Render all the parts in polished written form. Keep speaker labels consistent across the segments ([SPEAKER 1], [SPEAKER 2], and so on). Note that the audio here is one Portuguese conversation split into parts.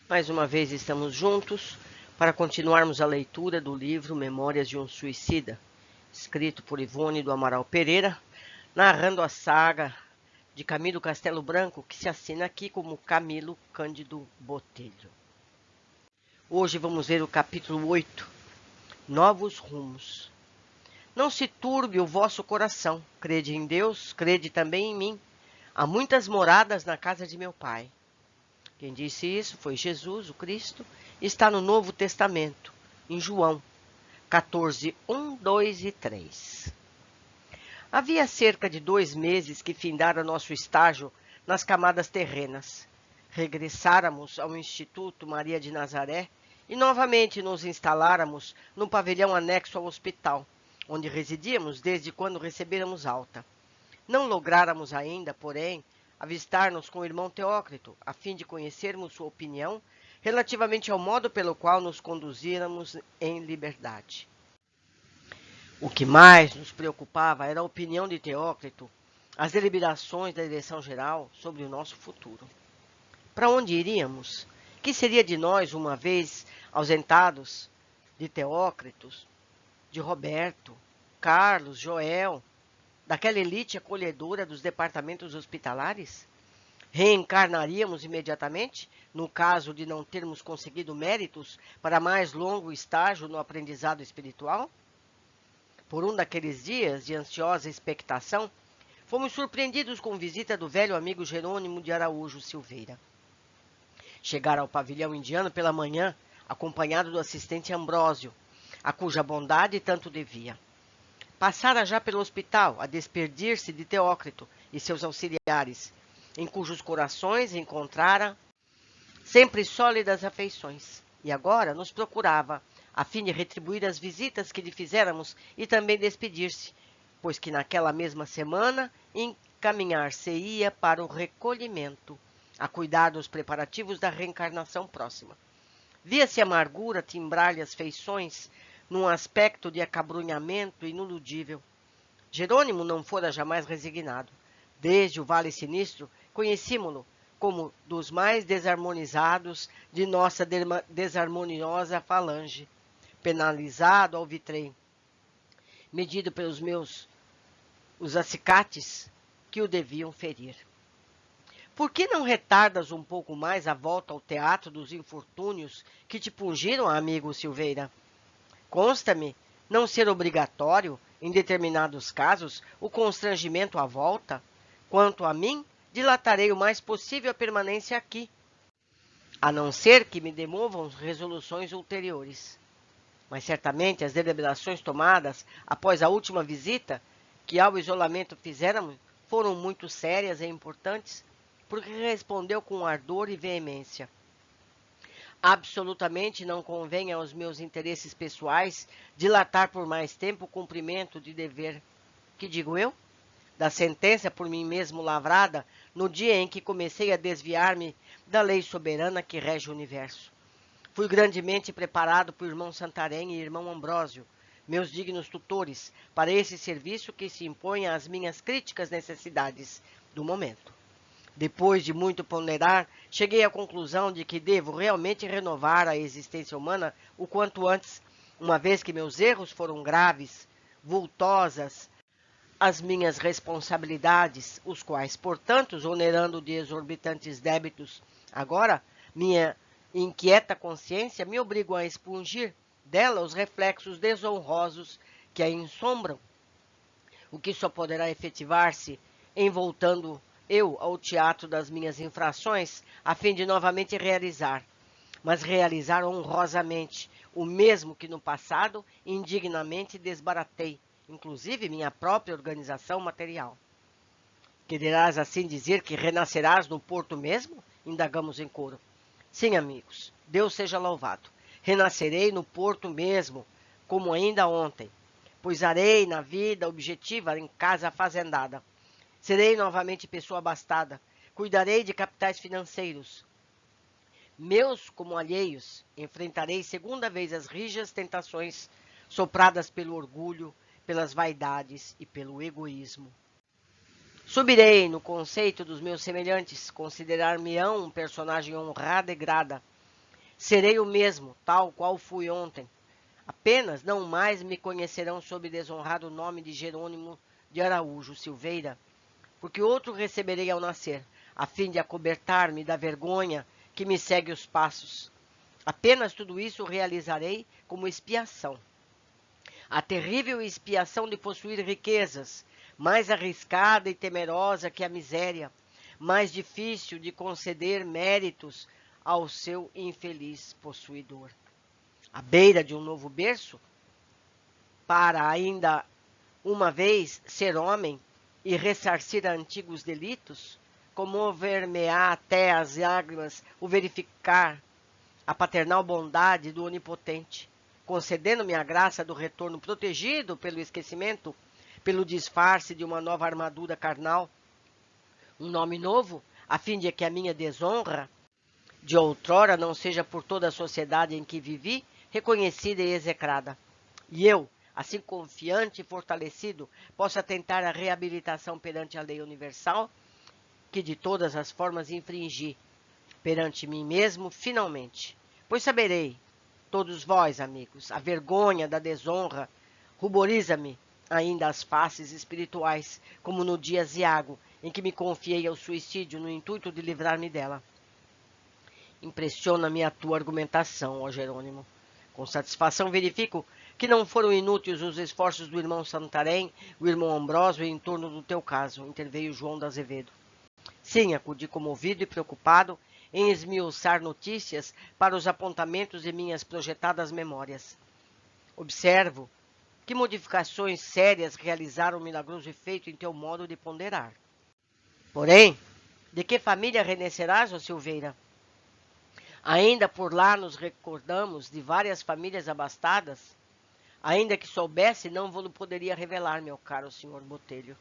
[SPEAKER 1] Mais uma vez estamos juntos para continuarmos a leitura do livro Memórias de um Suicida, escrito por Ivone do Amaral Pereira, narrando a saga de Camilo Castelo Branco, que se assina aqui como Camilo Cândido Botelho. Hoje vamos ver o capítulo 8, Novos Rumos. Não se turbe o vosso coração, crede em Deus, crede também em mim. Há muitas moradas na casa de meu Pai. Quem disse isso foi Jesus, o Cristo, e está no Novo Testamento, em João 14, 1, 2 e 3. Havia cerca de 2 meses que findara nosso estágio nas camadas terrenas. Regressáramos ao Instituto Maria de Nazaré e novamente nos instaláramos no pavilhão anexo ao hospital, onde residíamos desde quando recebêramos alta. Não lográramos ainda, porém, avistar-nos com o irmão Teócrito, a fim de conhecermos sua opinião relativamente ao modo pelo qual nos conduzíramos em liberdade. O que mais nos preocupava era a opinião de Teócrito, as deliberações da direção-geral sobre o nosso futuro. Para onde iríamos? Que seria de nós, uma vez ausentados de Teócrito, de Roberto, Carlos, Joel, daquela elite acolhedora dos departamentos hospitalares? Reencarnaríamos imediatamente, no caso de não termos conseguido méritos para mais longo estágio no aprendizado espiritual? Por um daqueles dias de ansiosa expectação, fomos surpreendidos com visita do velho amigo Jerônimo de Araújo Silveira. Chegara ao pavilhão indiano pela manhã, acompanhado do assistente Ambrósio, a cuja bondade tanto devia. Passara já pelo hospital a despedir-se de Teócrito e seus auxiliares, em cujos corações encontrara sempre sólidas afeições, e agora nos procurava, a fim de retribuir as visitas que lhe fizéramos e também despedir-se, pois que naquela mesma semana encaminhar-se-ia para o recolhimento, a cuidar dos preparativos da reencarnação próxima. Via-se a amargura timbrar-lhe as feições, num aspecto de acabrunhamento iniludível. Jerônimo não fora jamais resignado. Desde o Vale Sinistro, conhecímo-lo como dos mais desarmonizados de nossa desarmoniosa falange, penalizado ao vitrem, medido pelos os acicates que o deviam ferir. Por que não retardas um pouco mais a volta ao teatro dos infortúnios que te pungiram, amigo Silveira? Consta-me não ser obrigatório, em determinados casos, o constrangimento à volta. Quanto a mim, dilatarei o mais possível a permanência aqui, a não ser que me demovam resoluções ulteriores. Mas certamente as deliberações tomadas após a última visita, que ao isolamento fizéramos, foram muito sérias e importantes, porque respondeu com ardor e veemência. Absolutamente não convém aos meus interesses pessoais dilatar por mais tempo o cumprimento de dever, que digo eu, da sentença por mim mesmo lavrada no dia em que comecei a desviar-me da lei soberana que rege o universo. Fui grandemente preparado por irmão Santarém e irmão Ambrósio, meus dignos tutores, para esse serviço que se impõe às minhas críticas necessidades do momento. Depois de muito ponderar, cheguei à conclusão de que devo realmente renovar a existência humana o quanto antes, uma vez que meus erros foram graves, vultosas, as minhas responsabilidades, os quais, portanto, onerando de exorbitantes débitos, agora, minha inquieta consciência me obrigam a expungir dela os reflexos desonrosos que a ensombram, o que só poderá efetivar-se em voltando eu ao teatro das minhas infrações, a fim de novamente realizar, mas realizar honrosamente, o mesmo que no passado indignamente desbaratei, inclusive minha própria organização material. Quererás assim dizer que renascerás no porto mesmo? Indagamos em coro. Sim, amigos, Deus seja louvado. Renascerei no porto mesmo, como ainda ontem, pois arei na vida objetiva em casa fazendada. Serei novamente pessoa abastada. Cuidarei de capitais financeiros. Meus como alheios, enfrentarei segunda vez as rijas tentações sopradas pelo orgulho, pelas vaidades e pelo egoísmo. Subirei no conceito dos meus semelhantes, considerar-me-ão um personagem honrado e grata, Serei o mesmo, tal qual fui ontem. Apenas não mais me conhecerão sob desonrado nome de Jerônimo de Araújo Silveira, porque outro receberei ao nascer, a fim de acobertar-me da vergonha que me segue os passos. Apenas tudo isso realizarei como expiação. A terrível expiação de possuir riquezas, mais arriscada e temerosa que a miséria, mais difícil de conceder méritos ao seu infeliz possuidor. À beira de um novo berço, para ainda uma vez ser homem e ressarcir antigos delitos, comover-me-á até as lágrimas o verificar a paternal bondade do Onipotente, concedendo-me a graça do retorno protegido pelo esquecimento, pelo disfarce de uma nova armadura carnal, um nome novo, a fim de que a minha desonra de outrora não seja por toda a sociedade em que vivi reconhecida e execrada. E eu, assim confiante e fortalecido, possa tentar a reabilitação perante a lei universal, que de todas as formas infringi, perante mim mesmo, finalmente. Pois saberei, todos vós, amigos, a vergonha da desonra ruboriza-me ainda as faces espirituais, como no dia aziago, em que me confiei ao suicídio no intuito de livrar-me dela. Impressiona-me a tua argumentação, ó Jerônimo. Com satisfação verifico que não foram inúteis os esforços do irmão Santarém, o irmão Ambrósio em torno do teu caso, interveio João da Azevedo. Sim, acudi comovido e preocupado em esmiuçar notícias para os apontamentos de minhas projetadas memórias. Observo que modificações sérias realizaram o milagroso efeito em teu modo de ponderar. Porém, de que família renascerás, ó Silveira? Ainda por lá nos recordamos de várias famílias abastadas. Ainda que soubesse, não vou poderia revelar, meu caro senhor Botelho.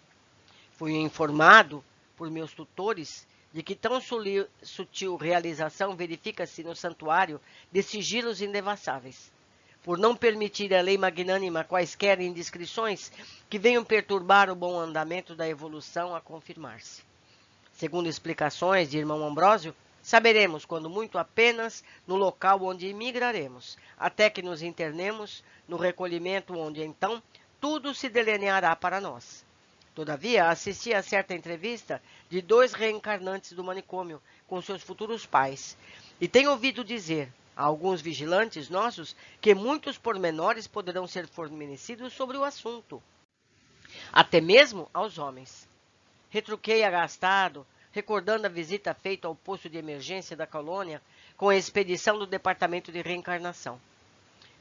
[SPEAKER 1] Fui informado por meus tutores de que tão sutil realização verifica-se no santuário de sigilos indevassáveis, por não permitir à lei magnânima quaisquer indiscrições que venham perturbar o bom andamento da evolução a confirmar-se. Segundo explicações de irmão Ambrósio, saberemos, quando muito, apenas no local onde imigraremos, até que nos internemos no recolhimento onde, então, tudo se delineará para nós. Todavia, assisti a certa entrevista de 2 reencarnantes do manicômio com seus futuros pais, e tenho ouvido dizer a alguns vigilantes nossos que muitos pormenores poderão ser fornecidos sobre o assunto, até mesmo aos homens. Retruquei agastado, recordando a visita feita ao posto de emergência da colônia com a expedição do Departamento de Reencarnação.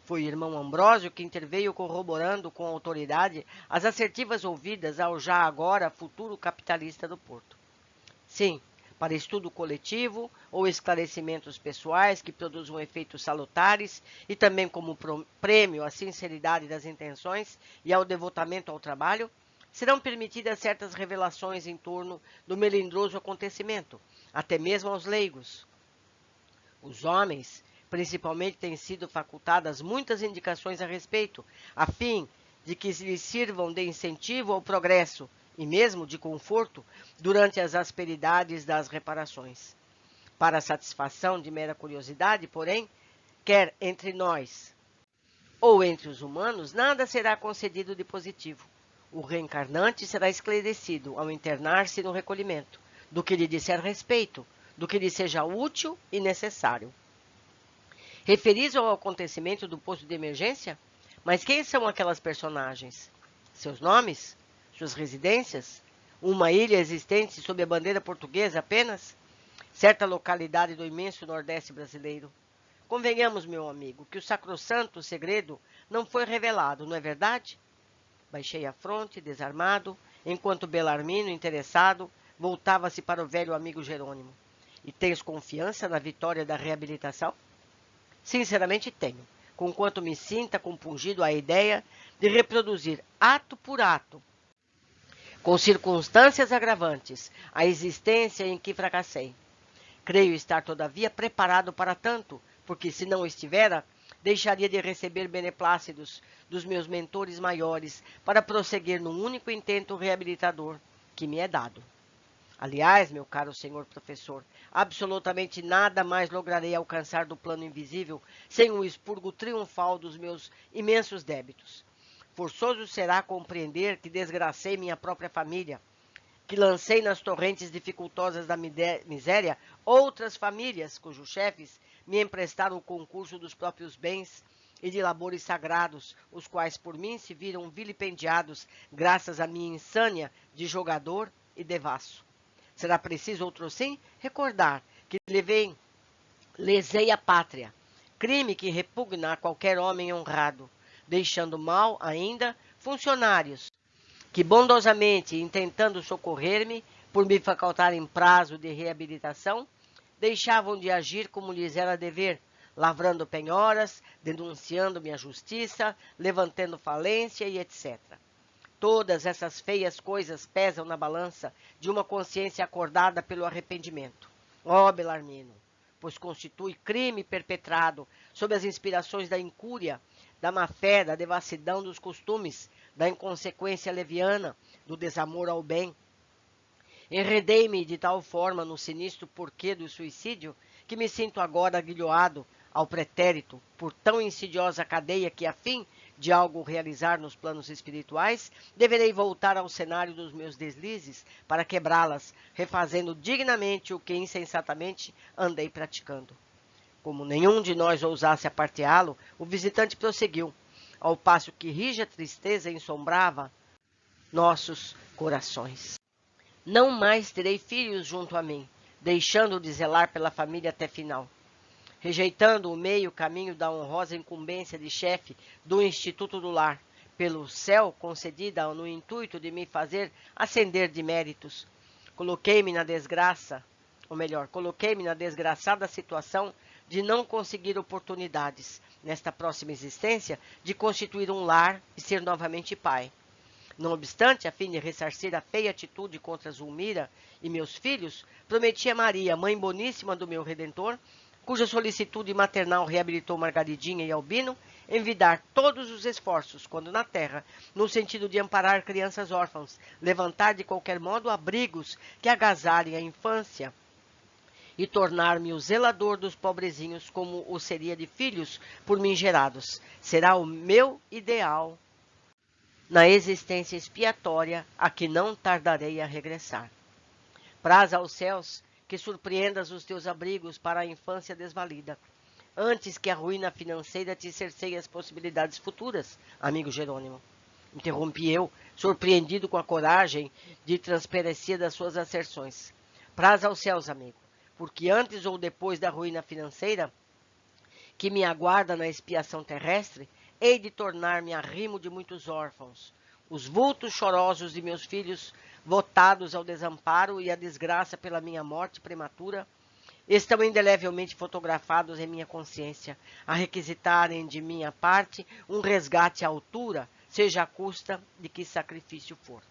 [SPEAKER 1] Foi o irmão Ambrósio que interveio corroborando com autoridade as assertivas ouvidas ao já agora futuro capitalista do Porto. Sim, para estudo coletivo ou esclarecimentos pessoais que produzam efeitos salutares e também como prêmio à sinceridade das intenções e ao devotamento ao trabalho, serão permitidas certas revelações em torno do melindroso acontecimento, até mesmo aos leigos. Os homens, principalmente, têm sido facultadas muitas indicações a respeito, a fim de que lhes sirvam de incentivo ao progresso e mesmo de conforto durante as asperidades das reparações. Para a satisfação de mera curiosidade, porém, quer entre nós ou entre os humanos, nada será concedido de positivo. O reencarnante será esclarecido ao internar-se no recolhimento, do que lhe disser respeito, do que lhe seja útil e necessário. Referis ao acontecimento do posto de emergência? Mas quem são aquelas personagens? Seus nomes? Suas residências? Uma ilha existente sob a bandeira portuguesa apenas? Certa localidade do imenso Nordeste brasileiro? Convenhamos, meu amigo, que o sacrossanto segredo não foi revelado, não é verdade? Baixei a fronte, desarmado, enquanto Belarmino, interessado, voltava-se para o velho amigo Jerônimo. E tens confiança na vitória da reabilitação? Sinceramente tenho, conquanto me sinta compungido à ideia de reproduzir ato por ato, com circunstâncias agravantes, a existência em que fracassei. Creio estar, todavia, preparado para tanto, porque se não estivera, deixaria de receber beneplácidos dos meus mentores maiores para prosseguir num único intento reabilitador que me é dado. Aliás, meu caro senhor professor, absolutamente nada mais lograrei alcançar do plano invisível sem o expurgo triunfal dos meus imensos débitos. Forçoso será compreender que desgracei minha própria família, que lancei nas torrentes dificultosas da miséria outras famílias cujos chefes me emprestaram o concurso dos próprios bens e de labores sagrados, os quais por mim se viram vilipendiados graças à minha insânia de jogador e devasso. Será preciso, outrossim, recordar que lesei a pátria, crime que repugna a qualquer homem honrado, deixando mal ainda funcionários que bondosamente, intentando socorrer-me, por me facultarem prazo de reabilitação, deixavam de agir como lhes era dever, lavrando penhoras, denunciando minha justiça, levantando falência e etc. Todas essas feias coisas pesam na balança de uma consciência acordada pelo arrependimento. Ó Belarmino, pois constitui crime perpetrado sob as inspirações da incúria, da má-fé, da devassidão dos costumes, da inconsequência leviana, do desamor ao bem. Enredei-me de tal forma no sinistro porquê do suicídio que me sinto agora aguilhoado ao pretérito por tão insidiosa cadeia que, a fim de algo realizar nos planos espirituais, deverei voltar ao cenário dos meus deslizes para quebrá-las, refazendo dignamente o que insensatamente andei praticando. Como nenhum de nós ousasse aparteá-lo, o visitante prosseguiu, ao passo que rija tristeza ensombrava nossos corações. Não mais terei filhos junto a mim, deixando de zelar pela família até final. Rejeitando o meio caminho da honrosa incumbência de chefe do Instituto do Lar, pelo céu concedida no intuito de me fazer ascender de méritos, coloquei-me na desgraçada situação de não conseguir oportunidades, nesta próxima existência, de constituir um lar e ser novamente pai. Não obstante, a fim de ressarcir a feia atitude contra Zulmira e meus filhos, prometi a Maria, mãe boníssima do meu Redentor, cuja solicitude maternal reabilitou Margaridinha e Albino, envidar todos os esforços, quando na terra, no sentido de amparar crianças órfãs, levantar de qualquer modo abrigos que agasalhem a infância e tornar-me o zelador dos pobrezinhos como o seria de filhos por mim gerados. Será o meu ideal na existência expiatória a que não tardarei a regressar. Praz aos céus que surpreendas os teus abrigos para a infância desvalida, antes que a ruína financeira te cerceie as possibilidades futuras, amigo Jerônimo. Interrompi eu, surpreendido com a coragem de transparecer das suas asserções. Praz aos céus, amigo, porque antes ou depois da ruína financeira, que me aguarda na expiação terrestre, hei de tornar-me arrimo de muitos órfãos, os vultos chorosos de meus filhos, votados ao desamparo e à desgraça pela minha morte prematura, estão indelevelmente fotografados em minha consciência, a requisitarem de minha parte um resgate à altura, seja à custa de que sacrifício for.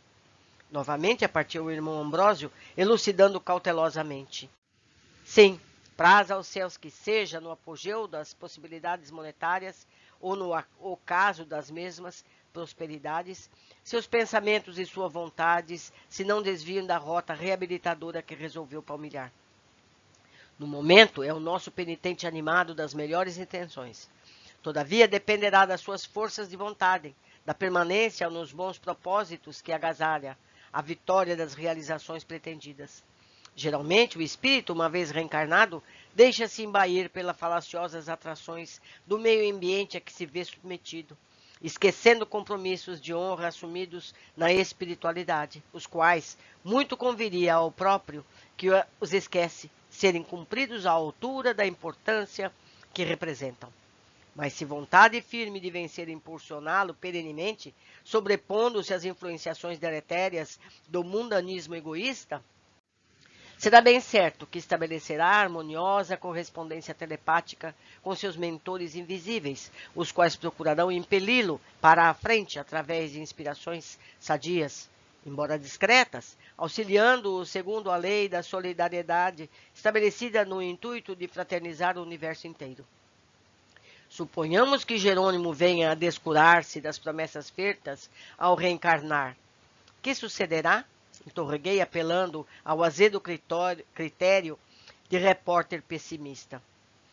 [SPEAKER 1] Novamente apartiu o irmão Ambrósio, elucidando cautelosamente. Sim, praz aos céus que seja no apogeu das possibilidades monetárias ou no ocaso das mesmas prosperidades, seus pensamentos e suas vontades se não desviam da rota reabilitadora que resolveu palmilhar. No momento, é o nosso penitente animado das melhores intenções. Todavia, dependerá das suas forças de vontade, da permanência nos bons propósitos que agasalha, a vitória das realizações pretendidas. Geralmente, o espírito, uma vez reencarnado, deixa-se embair pelas falaciosas atrações do meio ambiente a que se vê submetido, esquecendo compromissos de honra assumidos na espiritualidade, os quais muito conviria ao próprio que os esquece serem cumpridos à altura da importância que representam. Mas se vontade firme de vencer impulsioná-lo perenemente, sobrepondo-se às influenciações deletérias do mundanismo egoísta, será bem certo que estabelecerá harmoniosa correspondência telepática com seus mentores invisíveis, os quais procurarão impeli-lo para a frente através de inspirações sadias, embora discretas, auxiliando-o segundo a lei da solidariedade estabelecida no intuito de fraternizar o universo inteiro. Suponhamos que Jerônimo venha a descurar-se das promessas feitas ao reencarnar. Que sucederá? Interroguei, apelando ao azedo critério de repórter pessimista.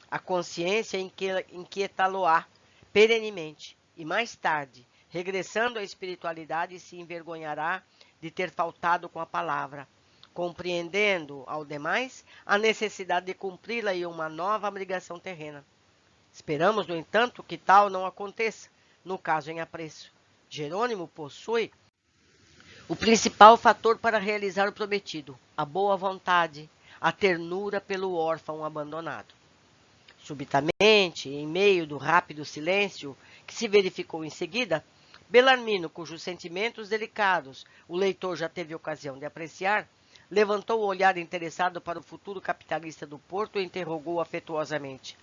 [SPEAKER 1] A consciência inquietá-lo-á perenemente, e mais tarde, regressando à espiritualidade, se envergonhará de ter faltado com a palavra, compreendendo, ao demais, a necessidade de cumpri-la em uma nova obrigação terrena. Esperamos, no entanto, que tal não aconteça, no caso em apreço. Jerônimo possui o principal fator para realizar o prometido, a boa vontade, a ternura pelo órfão abandonado. Subitamente, em meio do rápido silêncio que se verificou em seguida, Belarmino, cujos sentimentos delicados o leitor já teve ocasião de apreciar, levantou o olhar interessado para o futuro capitalista do Porto e interrogou afetuosamente: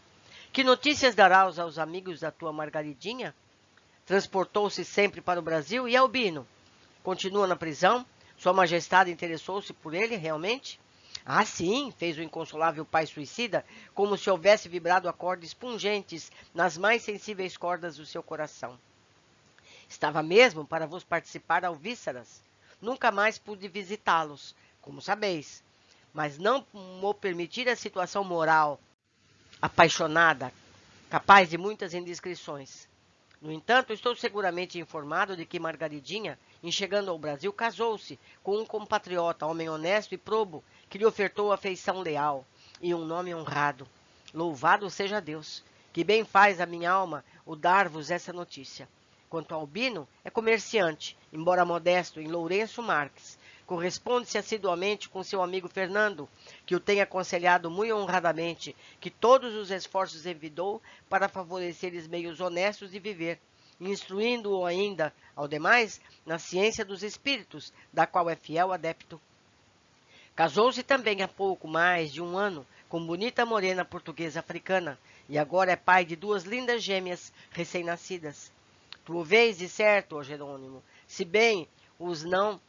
[SPEAKER 1] que notícias darás aos amigos da tua Margaridinha? Transportou-se sempre para o Brasil e Albino? Continua na prisão? Sua Majestade interessou-se por ele, realmente? Ah, sim, fez o inconsolável pai suicida, como se houvesse vibrado acordes pungentes nas mais sensíveis cordas do seu coração. Estava mesmo para vos participar alvíceras. Nunca mais pude visitá-los, como sabeis. Mas não mo permitir a situação moral apaixonada, capaz de muitas indiscrições. No entanto, estou seguramente informado de que Margaridinha, em chegando ao Brasil, casou-se com um compatriota, homem honesto e probo, que lhe ofertou afeição leal e um nome honrado. Louvado seja Deus, que bem faz a minha alma o dar-vos essa notícia. Quanto ao Albino, é comerciante, embora modesto, em Lourenço Marques. Corresponde-se assiduamente com seu amigo Fernando, que o tem aconselhado muito honradamente que todos os esforços envidou para favorecer os meios honestos de viver, instruindo-o ainda, ao demais, na ciência dos espíritos, da qual é fiel adepto. Casou-se também há pouco mais de um ano com bonita morena portuguesa africana, e agora é pai de 2 lindas gêmeas recém-nascidas. Tu o vês, de certo, ó Jerônimo, se bem os não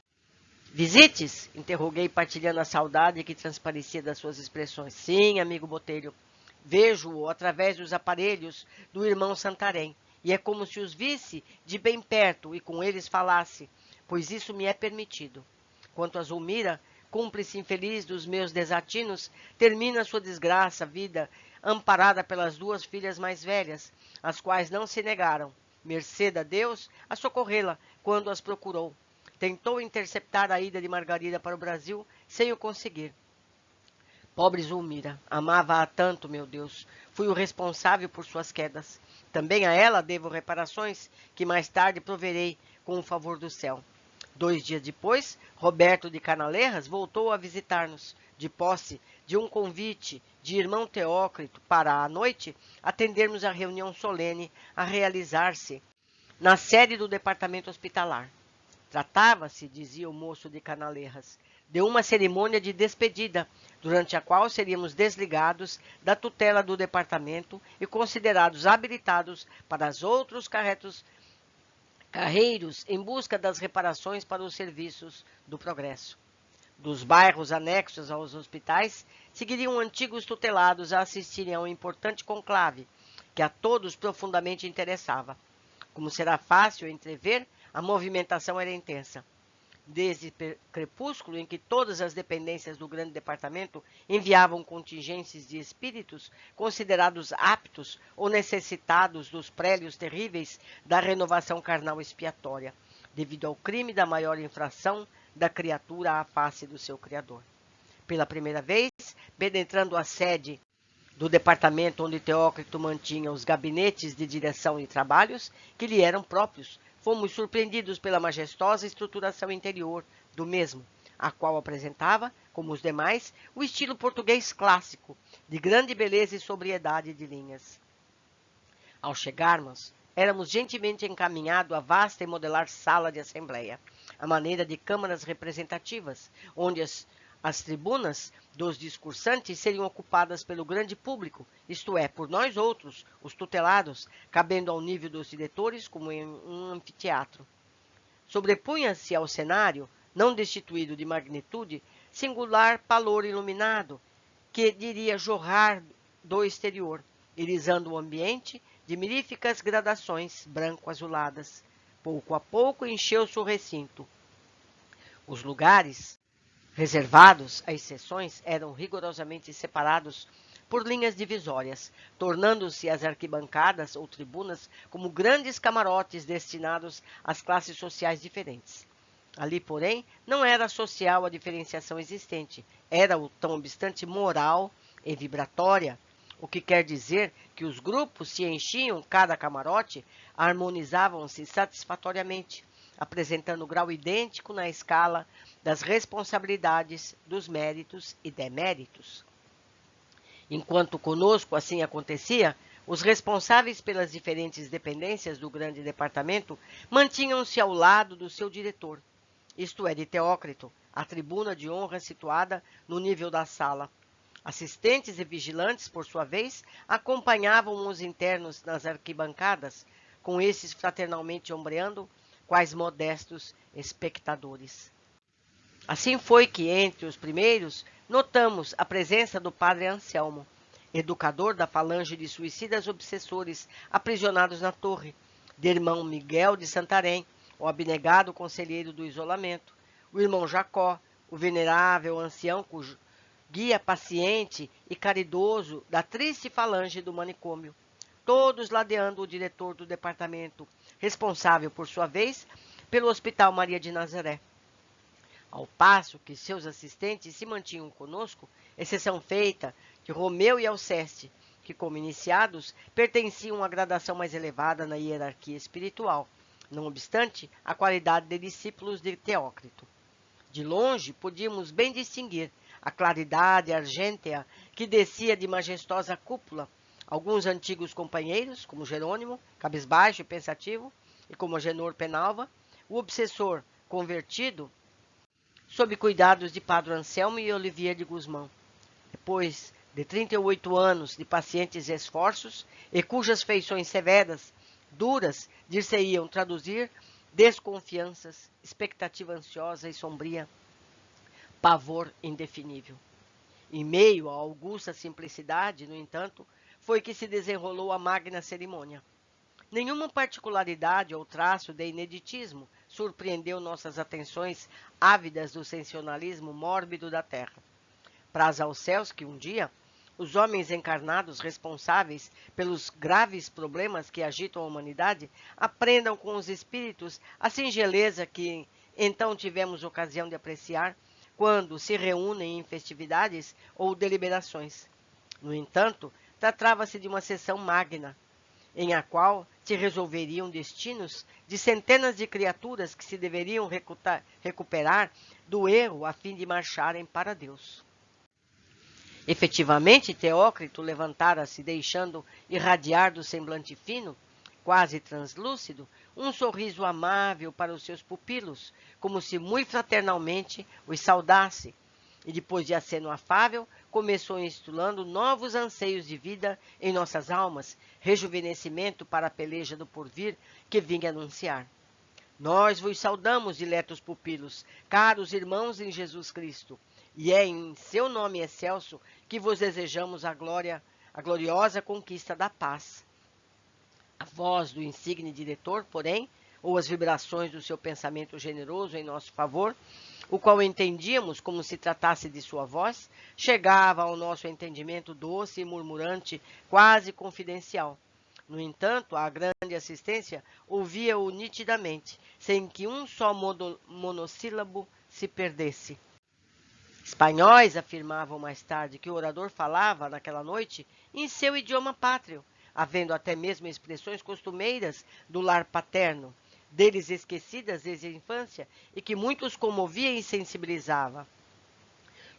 [SPEAKER 1] visites? Interroguei, partilhando a saudade que transparecia das suas expressões. Sim, amigo Botelho, vejo-o através dos aparelhos do irmão Santarém, e é como se os visse de bem perto e com eles falasse, pois isso me é permitido. Quanto a Zulmira, cúmplice infeliz dos meus desatinos, termina sua desgraça vida amparada pelas 2 filhas mais velhas, as quais não se negaram, mercê a Deus, a socorrê-la quando as procurou. Tentou interceptar a ida de Margarida para o Brasil, sem o conseguir. Pobre Zulmira, amava-a tanto, meu Deus. Fui o responsável por suas quedas. Também a ela devo reparações, que mais tarde proverei com o favor do céu. 2 dias depois, Roberto de Canalerras voltou a visitar-nos, de posse de um convite de irmão Teócrito para, à noite, atendermos a reunião solene a realizar-se na sede do departamento hospitalar. Tratava-se, dizia o moço de Canalerras, de uma cerimônia de despedida, durante a qual seríamos desligados da tutela do departamento e considerados habilitados para os outros carreiros em busca das reparações para os serviços do progresso. Dos bairros anexos aos hospitais, seguiriam antigos tutelados a assistirem a um importante conclave, que a todos profundamente interessava. Como será fácil entrever, a movimentação era intensa. Desde crepúsculo, em que todas as dependências do grande departamento enviavam contingentes de espíritos considerados aptos ou necessitados dos prélios terríveis da renovação carnal expiatória, devido ao crime da maior infração da criatura à face do seu Criador. Pela primeira vez, penetrando a sede do departamento onde Teócrito mantinha os gabinetes de direção e trabalhos, que lhe eram próprios, fomos surpreendidos pela majestosa estruturação interior do mesmo, a qual apresentava, como os demais, o estilo português clássico, de grande beleza e sobriedade de linhas. Ao chegarmos, éramos gentilmente encaminhados à vasta e modelar sala de assembleia, à maneira de câmaras representativas, onde as tribunas dos discursantes seriam ocupadas pelo grande público, isto é, por nós outros, os tutelados, cabendo ao nível dos diretores como em um anfiteatro. Sobrepunha-se ao cenário, não destituído de magnitude, singular palor iluminado, que diria jorrar do exterior, irisando o ambiente de miríficas gradações branco-azuladas. Pouco a pouco encheu-se o recinto. Os lugares reservados às sessões eram rigorosamente separados por linhas divisórias, tornando-se as arquibancadas ou tribunas como grandes camarotes destinados às classes sociais diferentes. Ali, porém, não era social a diferenciação existente, era o tão obstante moral e vibratória, o que quer dizer que os grupos se enchiam cada camarote, harmonizavam-se satisfatoriamente, apresentando grau idêntico na escala das responsabilidades, dos méritos e deméritos. Enquanto conosco assim acontecia, os responsáveis pelas diferentes dependências do grande departamento mantinham-se ao lado do seu diretor, isto é, de Teócrito, a tribuna de honra situada no nível da sala. Assistentes e vigilantes, por sua vez, acompanhavam os internos nas arquibancadas, com esses fraternalmente ombreando, quais modestos espectadores. Assim foi que, entre os primeiros, notamos a presença do padre Anselmo, educador da falange de suicidas obsessores aprisionados na torre, de irmão Miguel de Santarém, o abnegado conselheiro do isolamento, o irmão Jacó, o venerável ancião cujo guia paciente e caridoso da triste falange do manicômio, todos ladeando o diretor do departamento, responsável, por sua vez, pelo Hospital Maria de Nazaré. Ao passo que seus assistentes se mantinham conosco, exceção feita de Romeu e Alceste, que, como iniciados, pertenciam à gradação mais elevada na hierarquia espiritual, não obstante a qualidade de discípulos de Teócrito. De longe, podíamos bem distinguir a claridade argêntea que descia de majestosa cúpula, alguns antigos companheiros, como Jerônimo, cabisbaixo e pensativo, e como Agenor Penalva, o obsessor convertido, sob cuidados de Padre Anselmo e Olivier de Guzmão. Depois de 38 anos de pacientes esforços, e cujas feições severas, duras, dir-se-iam traduzir desconfianças, expectativa ansiosa e sombria, pavor indefinível. Em meio à augusta simplicidade, no entanto, foi que se desenrolou a magna cerimônia. Nenhuma particularidade ou traço de ineditismo surpreendeu nossas atenções ávidas do sensacionalismo mórbido da terra. Praz aos céus que um dia os homens encarnados responsáveis pelos graves problemas que agitam a humanidade aprendam com os espíritos a singeleza que então tivemos ocasião de apreciar quando se reúnem em festividades ou deliberações. No entanto, tratava-se de uma sessão magna, em a qual se resolveriam destinos de centenas de criaturas que se deveriam recuperar do erro a fim de marcharem para Deus. Efetivamente, Teócrito levantara-se, deixando irradiar do semblante fino, quase translúcido, um sorriso amável para os seus pupilos, como se muito fraternalmente os saudasse, e depois de aceno afável, começou instilando novos anseios de vida em nossas almas, rejuvenescimento para a peleja do porvir que vinha anunciar. Nós vos saudamos, diletos pupilos, caros irmãos em Jesus Cristo, e é em seu nome excelso que vos desejamos a gloriosa conquista da paz. A voz do insigne diretor, porém, ou as vibrações do seu pensamento generoso em nosso favor, o qual entendíamos como se tratasse de sua voz, chegava ao nosso entendimento doce e murmurante, quase confidencial. No entanto, a grande assistência ouvia-o nitidamente, sem que um só monossílabo se perdesse. Espanhóis afirmavam mais tarde que o orador falava, naquela noite, em seu idioma pátrio, havendo até mesmo expressões costumeiras do lar paterno, deles esquecidas desde a infância e que muitos comovia e sensibilizava.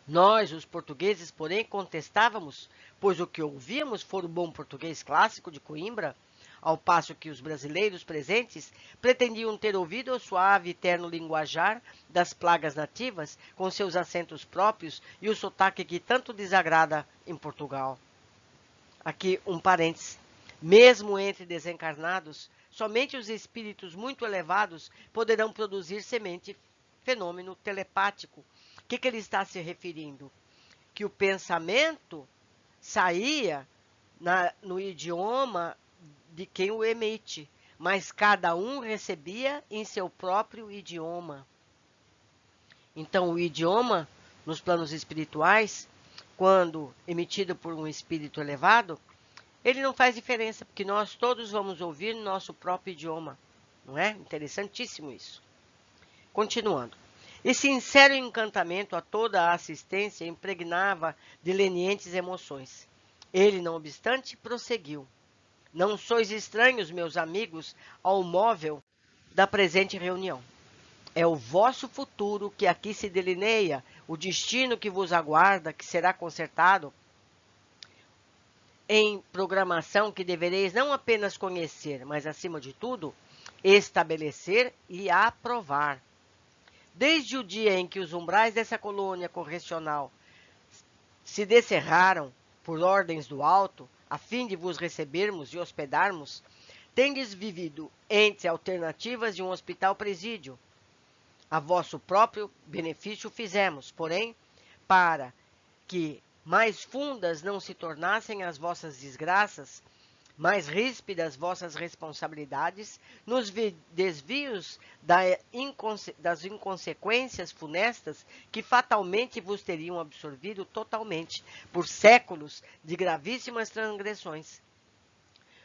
[SPEAKER 1] Nós, os portugueses, porém, contestávamos, pois o que ouvíamos fora o bom português clássico de Coimbra, ao passo que os brasileiros presentes pretendiam ter ouvido o suave e terno linguajar das plagas nativas, com seus acentos próprios e o sotaque que tanto desagrada em Portugal. Aqui um parênteses. Mesmo entre desencarnados, somente os espíritos muito elevados poderão produzir semente fenômeno telepático. O que ele está se referindo? Que o pensamento saía no idioma de quem o emite, mas cada um recebia em seu próprio idioma. Então, o idioma, nos planos espirituais, quando emitido por um espírito elevado, ele não faz diferença, porque nós todos vamos ouvir nosso próprio idioma. Não é? Interessantíssimo isso. Continuando. E sincero encantamento a toda a assistência impregnava de lenientes emoções. Ele, não obstante, prosseguiu. Não sois estranhos, meus amigos, ao móvel da presente reunião. É o vosso futuro que aqui se delineia, o destino que vos aguarda, que será consertado em programação que devereis não apenas conhecer, mas, acima de tudo, estabelecer e aprovar. Desde o dia em que os umbrais dessa colônia correcional se descerraram por ordens do alto, a fim de vos recebermos e hospedarmos, tendes vivido entre alternativas de um hospital-presídio. A vosso próprio benefício fizemos, porém, para que mais fundas não se tornassem as vossas desgraças, mais ríspidas vossas responsabilidades, nos desvios das inconsequências funestas que fatalmente vos teriam absorvido totalmente por séculos de gravíssimas transgressões.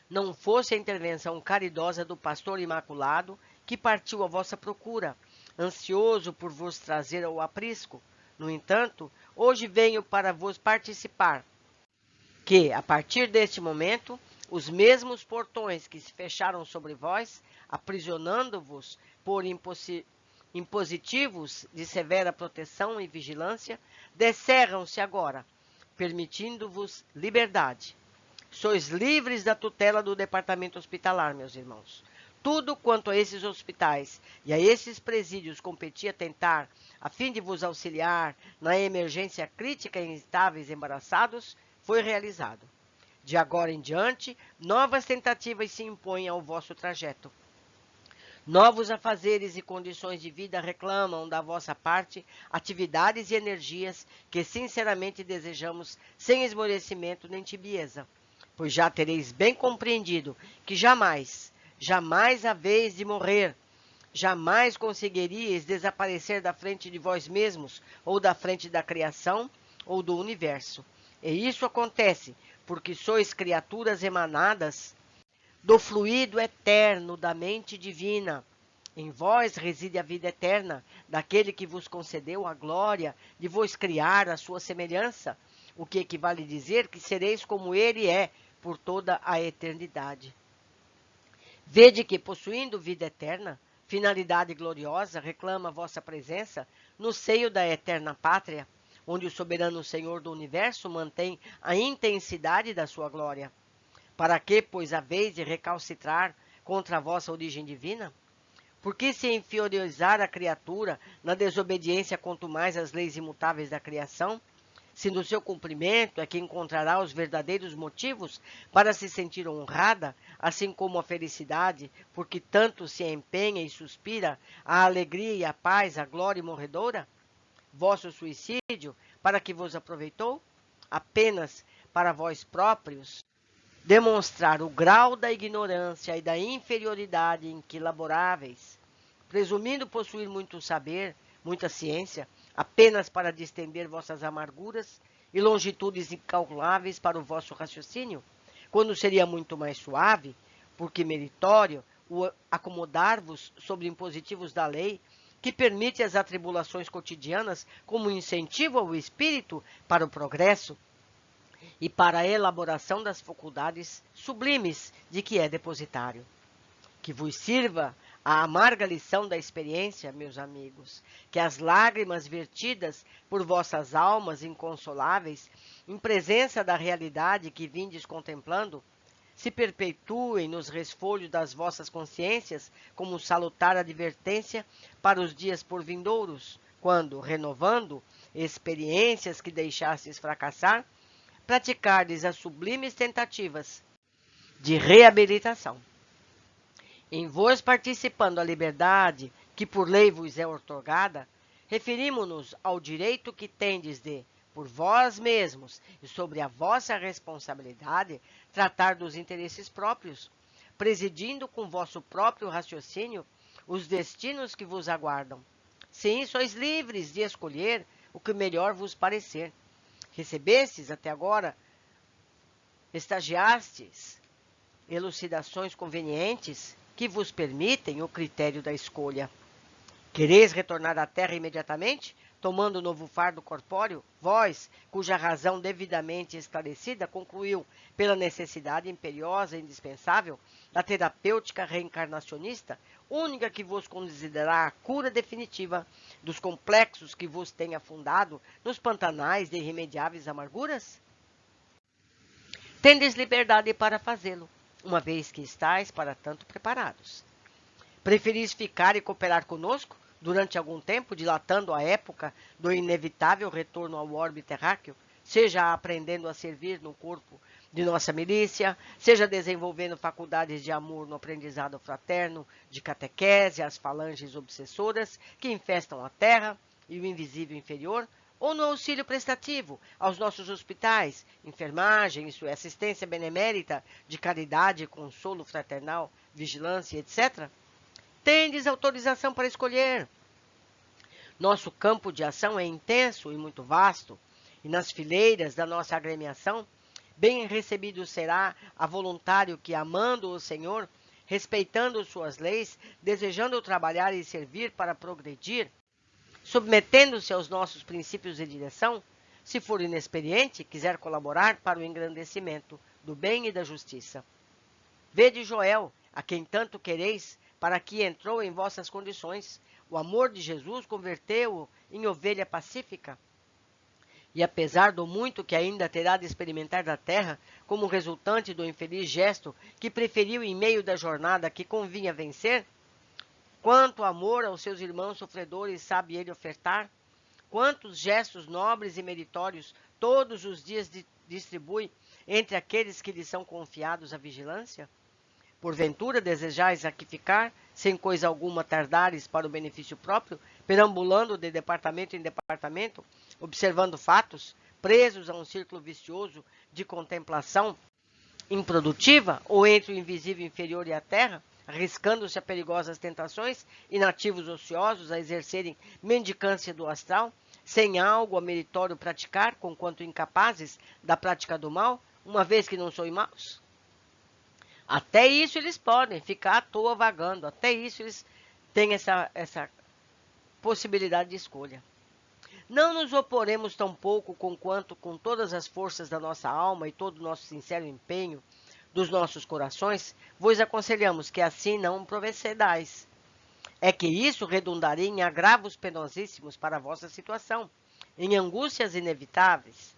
[SPEAKER 1] Não fosse a intervenção caridosa do pastor imaculado que partiu à vossa procura, ansioso por vos trazer ao aprisco. No entanto, hoje venho para vos participar que, a partir deste momento, os mesmos portões que se fecharam sobre vós, aprisionando-vos por impositivos de severa proteção e vigilância, descerram-se agora, permitindo-vos liberdade. Sois livres da tutela do departamento hospitalar, meus irmãos. Tudo quanto a esses hospitais e a esses presídios competia tentar, a fim de vos auxiliar na emergência crítica em estáveis embaraçados, foi realizado. De agora em diante, novas tentativas se impõem ao vosso trajeto. Novos afazeres e condições de vida reclamam da vossa parte atividades e energias que sinceramente desejamos sem esmorecimento nem tibieza, pois já tereis bem compreendido que jamais haveis de morrer, jamais conseguiríeis desaparecer da frente de vós mesmos ou da frente da criação ou do universo. E isso acontece porque sois criaturas emanadas do fluido eterno da mente divina. Em vós reside a vida eterna, daquele que vos concedeu a glória de vos criar à sua semelhança, o que equivale a dizer que sereis como ele é por toda a eternidade. Vede que, possuindo vida eterna, finalidade gloriosa, reclama vossa presença no seio da eterna pátria, onde o soberano Senhor do Universo mantém a intensidade da sua glória. Para que, pois, haveis de recalcitrar contra a vossa origem divina? Por que se inferiorizar a criatura na desobediência quanto mais às leis imutáveis da criação? Se no seu cumprimento é que encontrará os verdadeiros motivos para se sentir honrada, assim como a felicidade, porque tanto se empenha e suspira, a alegria e a paz, a glória morredoura? Vosso suicídio, para que vos aproveitou? Apenas para vós próprios demonstrar o grau da ignorância e da inferioridade em que laboráveis, presumindo possuir muito saber, muita ciência, apenas para distender vossas amarguras e longitudes incalculáveis para o vosso raciocínio, quando seria muito mais suave, porque meritório, o acomodar-vos sobre impositivos da lei, que permite as atribulações cotidianas como incentivo ao espírito para o progresso e para a elaboração das faculdades sublimes de que é depositário. Que vos sirva a amarga lição da experiência, meus amigos, que as lágrimas vertidas por vossas almas inconsoláveis, em presença da realidade que vindes contemplando, se perpetuem nos resfolhos das vossas consciências como salutar advertência para os dias por vindouros, quando, renovando experiências que deixastes fracassar, praticardes as sublimes tentativas de reabilitação. Em vos participando a liberdade que por lei vos é outorgada, referimo-nos ao direito que tendes de, por vós mesmos e sobre a vossa responsabilidade, tratar dos interesses próprios, presidindo com vosso próprio raciocínio os destinos que vos aguardam. Sim, sois livres de escolher o que melhor vos parecer. Recebestes até agora, estagiastes elucidações convenientes que vos permitem o critério da escolha. Quereis retornar à terra imediatamente, tomando o novo fardo corpóreo? Vós, cuja razão devidamente esclarecida concluiu pela necessidade imperiosa e indispensável da terapêutica reencarnacionista, única que vos conduzirá à cura definitiva dos complexos que vos têm afundado nos pantanais de irremediáveis amarguras? Tendes liberdade para fazê-lo, uma vez que estáis para tanto preparados. Preferis ficar e cooperar conosco durante algum tempo, dilatando a época do inevitável retorno ao orbe terráqueo, seja aprendendo a servir no corpo de nossa milícia, seja desenvolvendo faculdades de amor no aprendizado fraterno, de catequese, as falanges obsessoras que infestam a terra e o invisível inferior, ou no auxílio prestativo aos nossos hospitais, enfermagem e sua assistência benemérita de caridade, consolo fraternal, vigilância, etc., tendes autorização para escolher. Nosso campo de ação é intenso e muito vasto, e nas fileiras da nossa agremiação, bem recebido será a voluntário que, amando o Senhor, respeitando suas leis, desejando trabalhar e servir para progredir, submetendo-se aos nossos princípios de direção, se for inexperiente, quiser colaborar para o engrandecimento do bem e da justiça. Vede Joel, a quem tanto quereis, para que entrou em vossas condições. O amor de Jesus converteu-o em ovelha pacífica. E apesar do muito que ainda terá de experimentar da terra, como resultante do infeliz gesto que preferiu em meio da jornada que convinha vencer, quanto amor aos seus irmãos sofredores sabe ele ofertar? Quantos gestos nobres e meritórios todos os dias distribui entre aqueles que lhe são confiados à vigilância? Porventura desejais aqui ficar, sem coisa alguma tardares para o benefício próprio, perambulando de departamento em departamento, observando fatos, presos a um círculo vicioso de contemplação improdutiva, ou entre o invisível inferior e a terra, arriscando-se a perigosas tentações, inativos ociosos a exercerem mendicância do astral, sem algo a meritório praticar, conquanto incapazes da prática do mal, uma vez que não sois maus? Até isso eles podem ficar à toa vagando, até isso eles têm essa possibilidade de escolha. Não nos oporemos tampouco conquanto com todas as forças da nossa alma e todo o nosso sincero empenho dos nossos corações, vos aconselhamos que assim não procedais. É que isso redundaria em agravos penosíssimos para a vossa situação, em angústias evitáveis,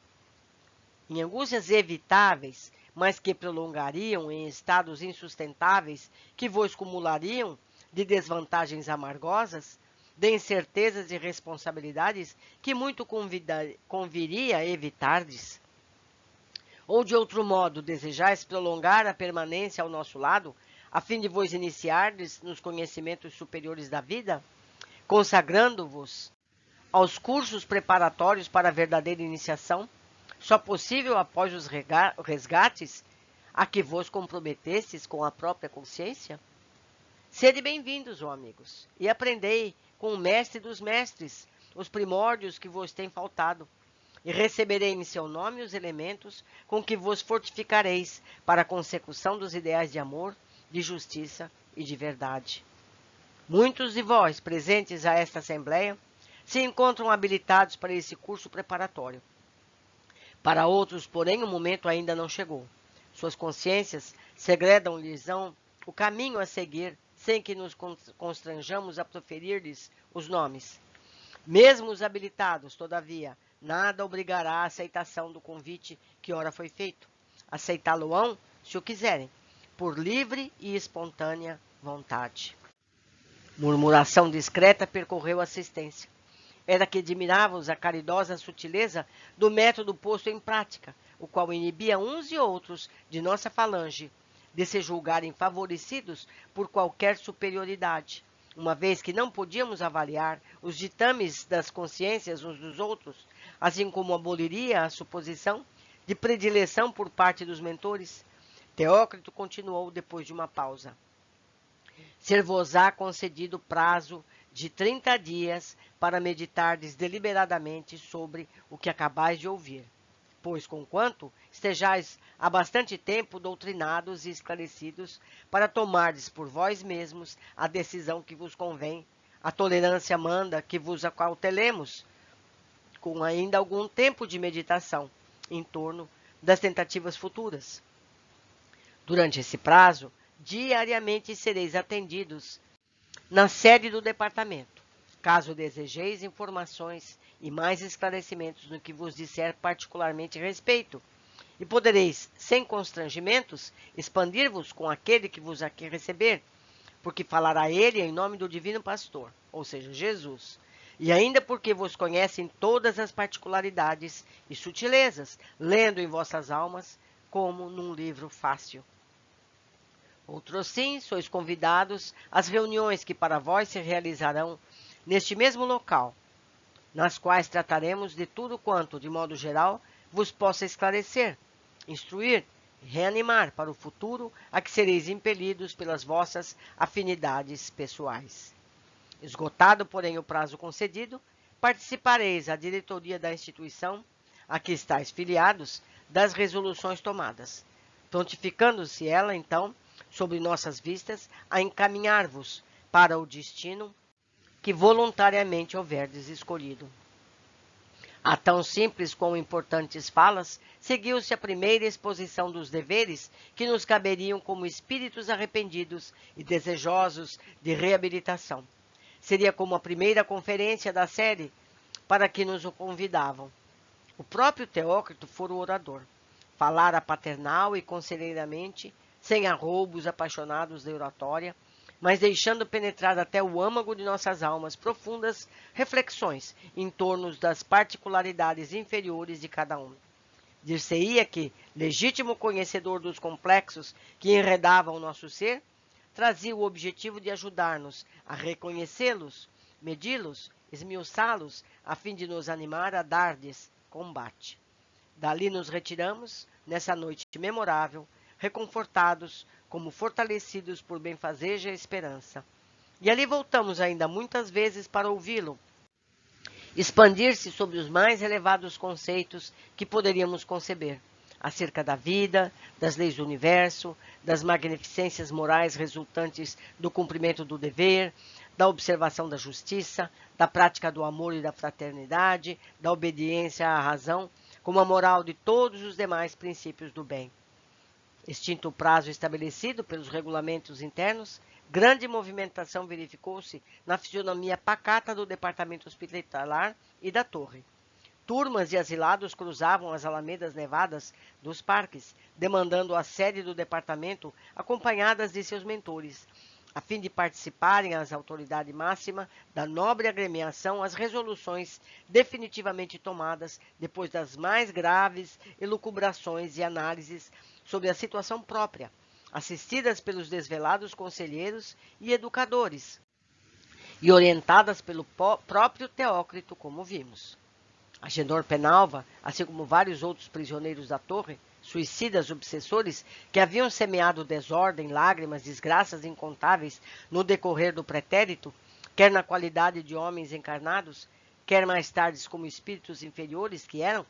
[SPEAKER 1] mas que prolongariam em estados insustentáveis, que vos cumulariam de desvantagens amargosas, de incertezas e responsabilidades que muito conviria evitardes. Ou de outro modo, desejais prolongar a permanência ao nosso lado, a fim de vos iniciardes nos conhecimentos superiores da vida, consagrando-vos aos cursos preparatórios para a verdadeira iniciação, só possível após os resgates a que vos comprometestes com a própria consciência? Sede bem-vindos, ó amigos, e aprendei com o mestre dos mestres os primórdios que vos têm faltado, e receberei em seu nome os elementos com que vos fortificareis para a consecução dos ideais de amor, de justiça e de verdade. Muitos de vós, presentes a esta assembleia, se encontram habilitados para esse curso preparatório. Para outros, porém, o momento ainda não chegou. Suas consciências segredam-lhes o caminho a seguir, sem que nos constranjamos a proferir-lhes os nomes. Mesmo os habilitados, todavia, nada obrigará à aceitação do convite que ora foi feito. Aceitá-lo-ão, se o quiserem, por livre e espontânea vontade. Murmuração discreta percorreu a assistência. Era que admirávamos a caridosa sutileza do método posto em prática, o qual inibia uns e outros de nossa falange de se julgarem favorecidos por qualquer superioridade, uma vez que não podíamos avaliar os ditames das consciências uns dos outros, assim como aboliria a suposição de predileção por parte dos mentores. Teócrito continuou depois de uma pausa. Ser-vos-á concedido prazo de 30 dias para meditardes deliberadamente sobre o que acabais de ouvir. Pois, conquanto estejais há bastante tempo doutrinados e esclarecidos, para tomardes por vós mesmos a decisão que vos convém, a tolerância manda que vos acautelemos, com ainda algum tempo de meditação, em torno das tentativas futuras. Durante esse prazo, diariamente sereis atendidos na sede do departamento, caso desejeis informações e mais esclarecimentos no que vos disser particularmente respeito, e podereis, sem constrangimentos, expandir-vos com aquele que vos aqui receber, porque falará ele em nome do divino pastor, ou seja, Jesus, e ainda porque vos conhecem todas as particularidades e sutilezas, lendo em vossas almas como num livro fácil. Outros sim, sois convidados às reuniões que para vós se realizarão neste mesmo local, nas quais trataremos de tudo quanto, de modo geral, vos possa esclarecer, instruir, reanimar para o futuro a que sereis impelidos pelas vossas afinidades pessoais. Esgotado, porém, o prazo concedido, participareis à diretoria da instituição a que estáis filiados das resoluções tomadas, prontificando-se ela, então, sobre nossas vistas, a encaminhar-vos para o destino que voluntariamente houverdes escolhido. A tão simples como importantes falas, seguiu-se a primeira exposição dos deveres que nos caberiam como espíritos arrependidos e desejosos de reabilitação. Seria como a primeira conferência da série para que nos o convidavam. O próprio Teócrito fora o orador. Falara paternal e conselheiramente, sem arroubos apaixonados da oratória, mas deixando penetrar até o âmago de nossas almas profundas reflexões em torno das particularidades inferiores de cada um. Dir-se-ia que, legítimo conhecedor dos complexos que enredavam o nosso ser, trazia o objetivo de ajudar-nos a reconhecê-los, medi-los, esmiuçá-los, a fim de nos animar a dar-lhes combate. Dali nos retiramos, nessa noite memorável, reconfortados, como fortalecidos por benfazeja esperança. E ali voltamos ainda muitas vezes para ouvi-lo expandir-se sobre os mais elevados conceitos que poderíamos conceber, acerca da vida, das leis do universo, das magnificências morais resultantes do cumprimento do dever, da observação da justiça, da prática do amor e da fraternidade, da obediência à razão, como a moral de todos os demais princípios do bem. Extinto o prazo estabelecido pelos regulamentos internos, grande movimentação verificou-se na fisionomia pacata do departamento hospitalar e da torre. Turmas de asilados cruzavam as alamedas nevadas dos parques, demandando a sede do departamento acompanhadas de seus mentores, a fim de participarem as autoridade máxima da nobre agremiação às resoluções definitivamente tomadas depois das mais graves elucubrações e análises sobre a situação própria, assistidas pelos desvelados conselheiros e educadores, e orientadas pelo próprio Teócrito, como vimos. Agenor Penalva, assim como vários outros prisioneiros da torre, suicidas obsessores que haviam semeado desordem, lágrimas, desgraças incontáveis no decorrer do pretérito, quer na qualidade de homens encarnados, quer mais tarde como espíritos inferiores que eram,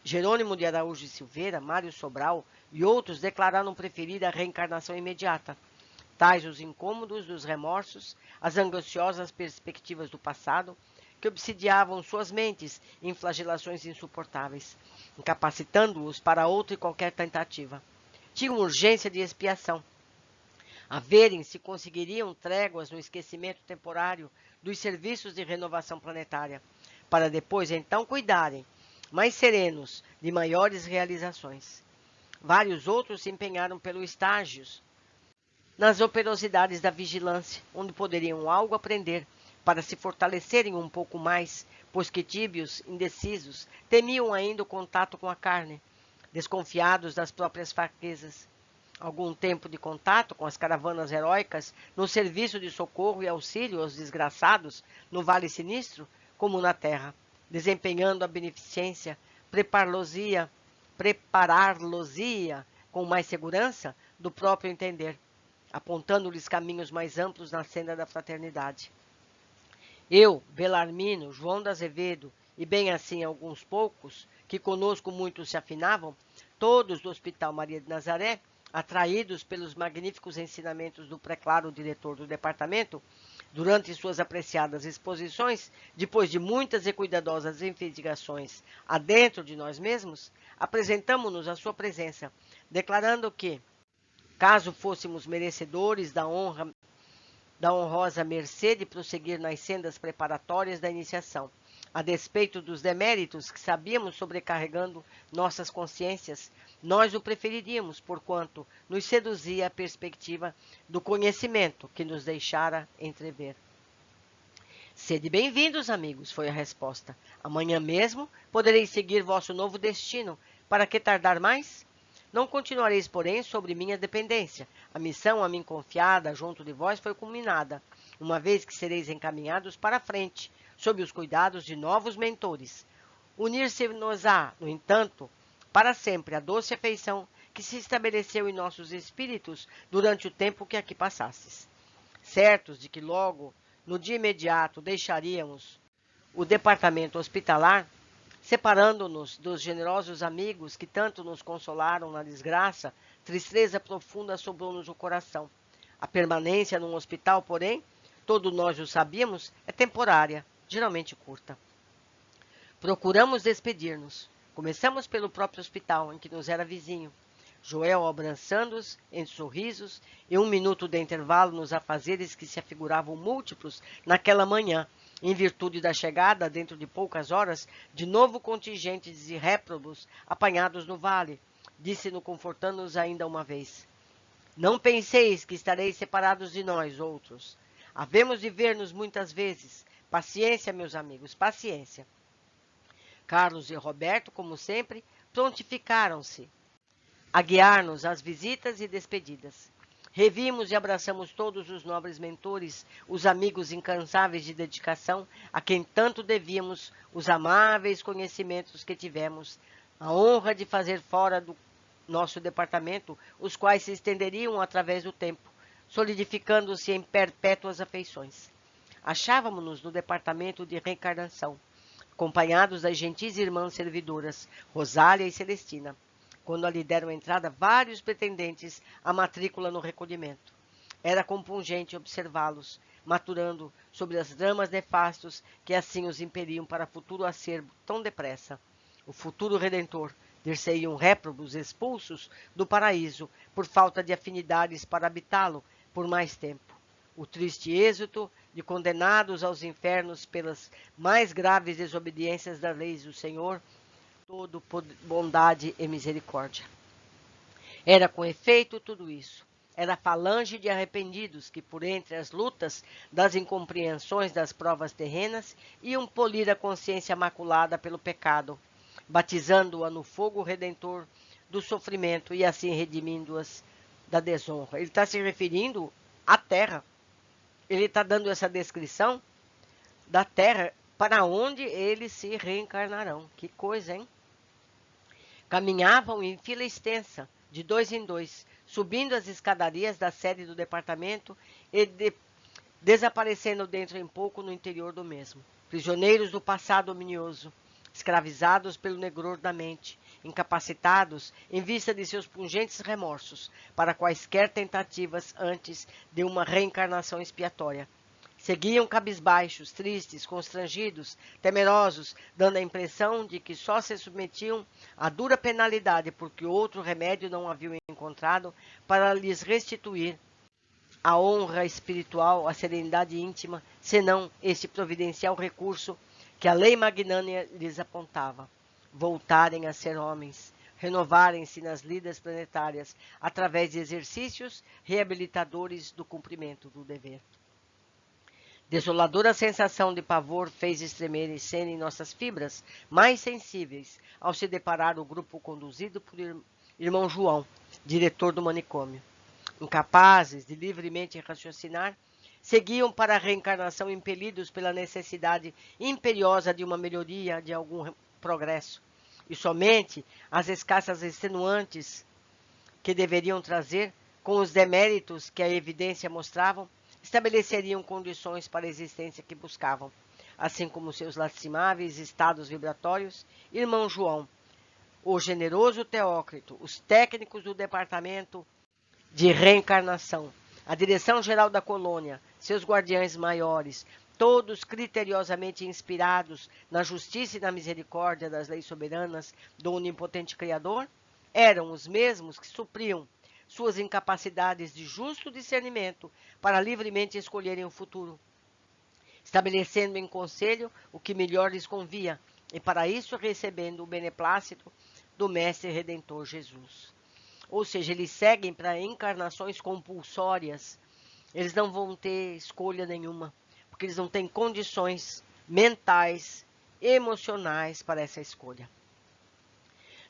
[SPEAKER 1] Jerônimo de Araújo e Silveira, Mário Sobral e outros declararam preferir a reencarnação imediata. Tais os incômodos dos remorsos, as angustiosas perspectivas do passado, que obsidiavam suas mentes em flagelações insuportáveis, incapacitando-os para outra e qualquer tentativa. Tinham urgência de expiação, a verem se conseguiriam tréguas no esquecimento temporário dos serviços de renovação planetária, para depois então cuidarem, mais serenos, de maiores realizações. Vários outros se empenharam pelos estágios, nas operosidades da vigilância, onde poderiam algo aprender, para se fortalecerem um pouco mais, pois que tíbios, indecisos, temiam ainda o contato com a carne, desconfiados das próprias fraquezas. Algum tempo de contato com as caravanas heróicas no serviço de socorro e auxílio aos desgraçados no Vale Sinistro, como na terra, desempenhando a beneficência, preparar-los-ia com mais segurança do próprio entender, apontando-lhes caminhos mais amplos na senda da fraternidade. Eu, Belarmino, João de Azevedo e bem assim alguns poucos, que conosco muitos se afinavam, todos do Hospital Maria de Nazaré, atraídos pelos magníficos ensinamentos do preclaro diretor do departamento, durante suas apreciadas exposições, depois de muitas e cuidadosas investigações adentro de nós mesmos, apresentamo-nos à sua presença, declarando que, caso fôssemos merecedores da honrosa mercê de prosseguir nas sendas preparatórias da iniciação, a despeito dos deméritos que sabíamos sobrecarregando nossas consciências, nós o preferiríamos, porquanto nos seduzia a perspectiva do conhecimento que nos deixara entrever. Sede bem-vindos, amigos, foi a resposta. Amanhã mesmo podereis seguir vosso novo destino. Para que tardar mais? Não continuareis, porém, sobre minha dependência. A missão a mim confiada junto de vós foi culminada, uma vez que sereis encaminhados para a frente, sob os cuidados de novos mentores. Unir-se-nos-á, no entanto, para sempre a doce afeição que se estabeleceu em nossos espíritos durante o tempo que aqui passastes. Certos de que logo, no dia imediato, deixaríamos o departamento hospitalar, separando-nos dos generosos amigos que tanto nos consolaram na desgraça, tristeza profunda sobrou-nos o coração. A permanência num hospital, porém, todos nós o sabíamos, é temporária, geralmente curta. Procuramos despedir-nos. Começamos pelo próprio hospital, em que nos era vizinho. Joel abraçando-os, entre sorrisos, e 1 minuto de intervalo nos afazeres que se afiguravam múltiplos naquela manhã, em virtude da chegada, dentro de poucas horas, de novo contingente de réprobos apanhados no vale. Disse-nos, confortando-nos ainda uma vez: não penseis que estareis separados de nós, outros. Havemos de ver-nos muitas vezes. Paciência, meus amigos, paciência. Carlos e Roberto, como sempre, prontificaram-se a guiar-nos às visitas e despedidas. Revimos e abraçamos todos os nobres mentores, os amigos incansáveis de dedicação, a quem tanto devíamos os amáveis conhecimentos que tivemos, a honra de fazer fora do nosso departamento, os quais se estenderiam através do tempo, solidificando-se em perpétuas afeições. Achávamos-nos no departamento de reencarnação, acompanhados das gentis irmãs servidoras, Rosália e Celestina, quando ali deram entrada vários pretendentes à matrícula no recolhimento. Era compungente observá-los, maturando sobre as dramas nefastos que assim os impeliam para futuro acerbo tão depressa. O futuro Redentor, dir-se-iam réprobos expulsos do paraíso por falta de afinidades para habitá-lo por mais tempo. O triste êxito de condenados aos infernos pelas mais graves desobediências das leis do Senhor, todo bondade e misericórdia. Era com efeito tudo isso. Era a falange de arrependidos que, por entre as lutas das incompreensões das provas terrenas, iam polir a consciência maculada pelo pecado, batizando-a no fogo redentor do sofrimento e assim redimindo-as da desonra. Ele está se referindo à terra. Ele está dando essa descrição da terra para onde eles se reencarnarão. Que coisa, hein? Caminhavam em fila extensa, de 2 em 2, subindo as escadarias da sede do departamento e desaparecendo dentro em pouco no interior do mesmo. Prisioneiros do passado ominioso, escravizados pelo negror da mente, incapacitados em vista de seus pungentes remorsos para quaisquer tentativas antes de uma reencarnação expiatória. Seguiam cabisbaixos, tristes, constrangidos, temerosos, dando a impressão de que só se submetiam à dura penalidade porque outro remédio não haviam encontrado para lhes restituir a honra espiritual, a serenidade íntima, senão este providencial recurso que a lei magnânima lhes apontava: voltarem a ser homens, renovarem-se nas lidas planetárias através de exercícios reabilitadores do cumprimento do dever. Desoladora sensação de pavor fez estremecer em nossas fibras mais sensíveis ao se deparar o grupo conduzido por irmão João, diretor do manicômio. Incapazes de livremente raciocinar, seguiam para a reencarnação impelidos pela necessidade imperiosa de uma melhoria, de algum progresso. E somente as escassas extenuantes que deveriam trazer, com os deméritos que a evidência mostravam, estabeleceriam condições para a existência que buscavam, assim como seus lastimáveis estados vibratórios. Irmão João, o generoso Teócrito, os técnicos do departamento de reencarnação, a direção-geral da colônia, seus guardiães maiores, todos criteriosamente inspirados na justiça e na misericórdia das leis soberanas do onipotente Criador, eram os mesmos que supriam suas incapacidades de justo discernimento para livremente escolherem o futuro, estabelecendo em conselho o que melhor lhes convia, e para isso recebendo o beneplácito do Mestre Redentor Jesus. Ou seja, eles seguem para encarnações compulsórias. Eles não vão ter escolha nenhuma, porque eles não têm condições mentais, emocionais para essa escolha.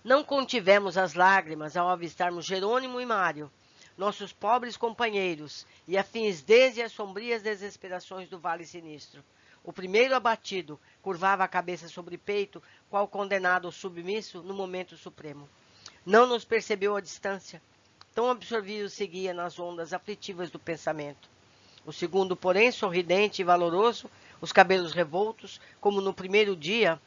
[SPEAKER 1] Não contivemos as lágrimas ao avistarmos Jerônimo e Mário, nossos pobres companheiros, e afins desde as sombrias desesperações do Vale Sinistro. O primeiro abatido curvava a cabeça sobre o peito, qual condenado ou submisso no momento supremo. Não nos percebeu à distância, tão absorvido seguia nas ondas aflitivas do pensamento. O segundo, porém, sorridente e valoroso, os cabelos revoltos, como no primeiro dia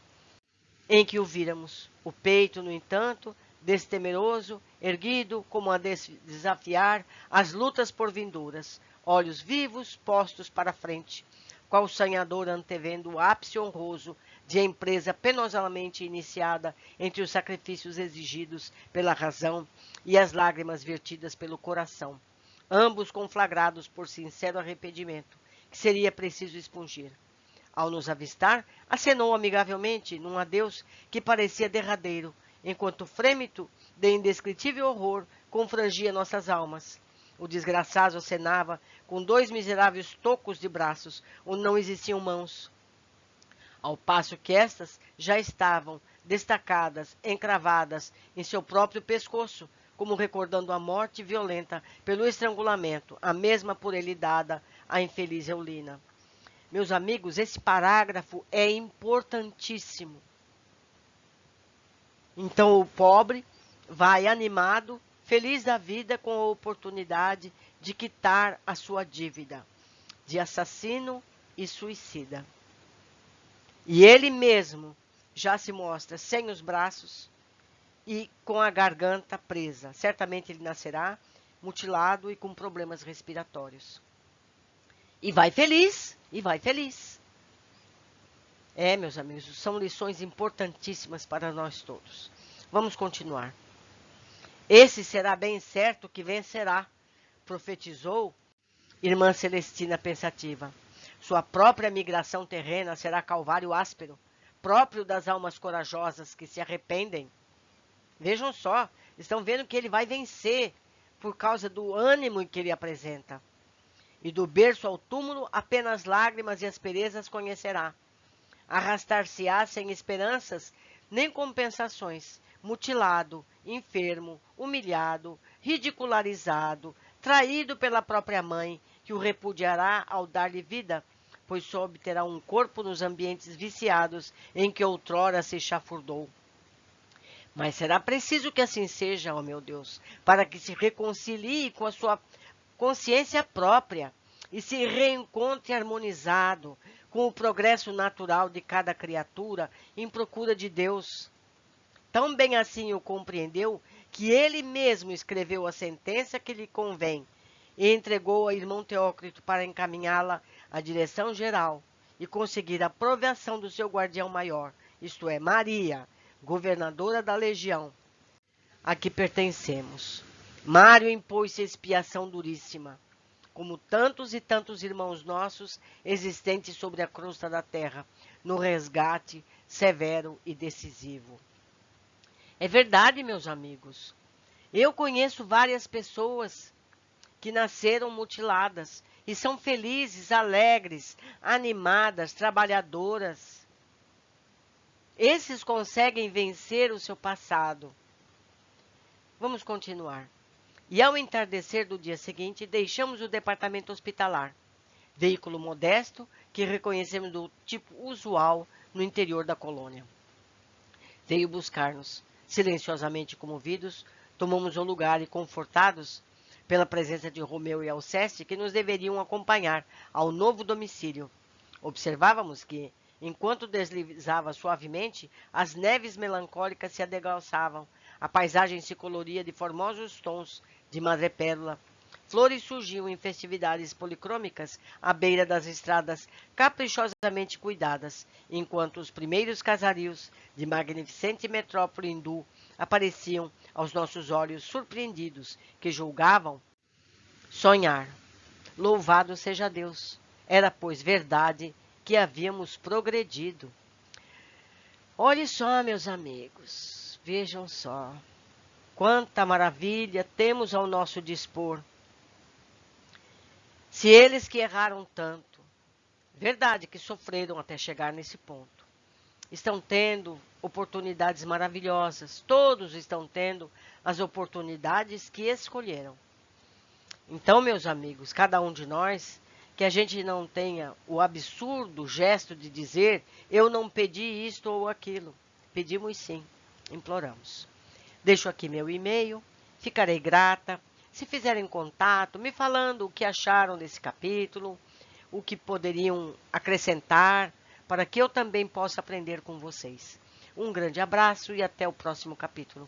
[SPEAKER 1] em que o víramos. O peito, no entanto, destemeroso, erguido, como a desafiar as lutas por vindouras, olhos vivos postos para a frente, qual o sonhador antevendo o ápice honroso de empresa penosamente iniciada entre os sacrifícios exigidos pela razão e as lágrimas vertidas pelo coração, ambos conflagrados por sincero arrependimento, que seria preciso expungir. Ao nos avistar, acenou amigavelmente num adeus que parecia derradeiro, enquanto o frêmito de indescritível horror confrangia nossas almas. O desgraçado acenava com 2 miseráveis tocos de braços, onde não existiam mãos, ao passo que estas já estavam destacadas, encravadas em seu próprio pescoço, como recordando a morte violenta pelo estrangulamento, a mesma por ele dada à infeliz Eulina. Meus amigos, esse parágrafo é importantíssimo. Então o pobre vai animado, feliz da vida, com a oportunidade de quitar a sua dívida de assassino e suicida. E ele mesmo já se mostra sem os braços e com a garganta presa. Certamente ele nascerá mutilado e com problemas respiratórios. E vai feliz, e vai feliz. Meus amigos, são lições importantíssimas para nós todos. Vamos continuar. Esse será bem certo que vencerá, profetizou irmã Celestina pensativa. Sua própria migração terrena será calvário áspero, próprio das almas corajosas que se arrependem. Vejam só, estão vendo que ele vai vencer por causa do ânimo que ele apresenta. E do berço ao túmulo apenas lágrimas e asperezas conhecerá. Arrastar-se-á sem esperanças nem compensações, mutilado, enfermo, humilhado, ridicularizado, traído pela própria mãe, que o repudiará ao dar-lhe vida, pois só obterá um corpo nos ambientes viciados em que outrora se chafurdou. Mas será preciso que assim seja, ó meu Deus, para que se reconcilie com a sua consciência própria e se reencontre harmonizado com o progresso natural de cada criatura em procura de Deus. Tão bem assim o compreendeu que ele mesmo escreveu a sentença que lhe convém e entregou ao irmão Teócrito para encaminhá-la à direção geral e conseguir a aprovação do seu guardião maior, isto é, Maria, governadora da legião a que pertencemos. Mário impôs-se expiação duríssima, como tantos e tantos irmãos nossos existentes sobre a crosta da terra, no resgate severo e decisivo. É verdade, meus amigos. Eu conheço várias pessoas que nasceram mutiladas e são felizes, alegres, animadas, trabalhadoras. Esses conseguem vencer o seu passado. Vamos continuar. E ao entardecer do dia seguinte, deixamos o departamento hospitalar, veículo modesto que reconhecemos do tipo usual no interior da colônia. Veio buscar-nos. Silenciosamente comovidos, tomamos o lugar e, confortados, pela presença de Romeu e Alceste, que nos deveriam acompanhar ao novo domicílio. Observávamos que, enquanto deslizava suavemente, as neves melancólicas se adegalçavam, a paisagem se coloria de formosos tons de madrepérola. Flores surgiam em festividades policrômicas à beira das estradas caprichosamente cuidadas, enquanto os primeiros casarios de magnificente metrópole hindu apareciam aos nossos olhos surpreendidos, que julgavam sonhar. Louvado seja Deus! Era, pois, verdade que havíamos progredido. Olhe só, meus amigos, vejam só. Quanta maravilha temos ao nosso dispor. Se eles que erraram tanto, verdade que sofreram até chegar nesse ponto, estão tendo oportunidades maravilhosas, todos estão tendo as oportunidades que escolheram. Então, meus amigos, cada um de nós, que a gente não tenha o absurdo gesto de dizer, eu não pedi isto ou aquilo. Pedimos sim, imploramos. Deixo aqui meu e-mail, ficarei grata. Se fizerem contato, me falando o que acharam desse capítulo, o que poderiam acrescentar, para que eu também possa aprender com vocês. Um grande abraço e até o próximo capítulo.